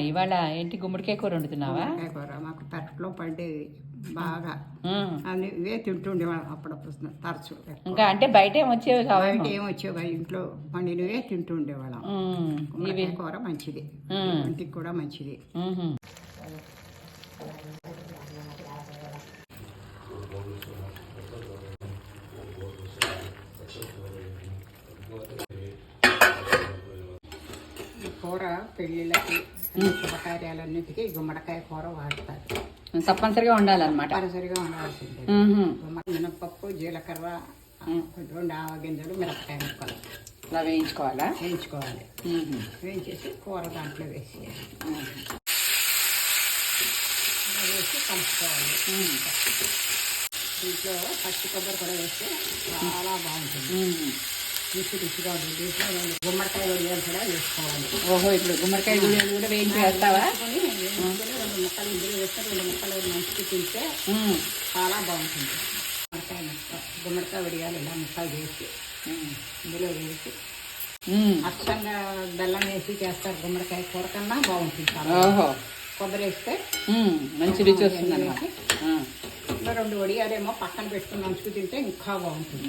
ఇవాళ ఏంటి గుమ్మడికాయ కూర వండుతున్నావా? గుమ్మడికాయ కూర మాకు పెరట్లో పండేవి బాగా. అవి ఇవే తింటుండేవాళ్ళం అప్పుడప్పుడు తరచు. ఇంకా అంటే బయట ఏం వచ్చేవి కావు, బయట ఏం వచ్చేవి, ఇంట్లో పండినవే తింటుండేవాళ్ళం. గుమ్మడికాయ కూర మంచిది, ఇంటికి కూడా మంచిది. కూర పెళ్ళిళ్ళకి శుభకార్యాలన్నిటికీ గుమ్మడికాయ కూర వాడతారు. తప్పనిసరిగా ఉండాలన్నమాట. తప్పనిసరిగా ఉండాల్సిందే. మినపప్పు, జీలకర్ర, 2 ఆవ గింజలు, మిరపకాయ ముక్కలు ఇలా వేయించుకోవాలి. వేయించేసి కూర దాంట్లో వేసి కలుపుకోవాలి. దీంట్లో పచ్చి కొబ్బరి కూడా వేస్తే చాలా బాగుంటుంది, రుచిగా ఉంటుంది. దీంట్లో గుమ్మడికాయ వడియాలు కూడా వేసుకోవాలి. ఓహో, ఇప్పుడు గుమ్మడికాయ వడియాలు కూడా వేయించి వేస్తావా? 2 ముక్కలు ఇందులో వేస్తే 2 ముక్కలు మంచిగా తింటే చాలా బాగుంటుంది. గుమ్మడికాయ వడియాలు ఇలా ముక్కలు వేసి ఇందులో వేసి అచ్చంగా బెల్లం వేసి చేస్తారు. గుమ్మడికాయ కూర కన్నా బాగుంటుంది. కొబ్బరి వేస్తే మంచి రుచి వస్తుంది. 2 వడియాలేమో పక్కన పెట్టుకుని నంచుకు తింటే ఇంకా బాగుంటుంది.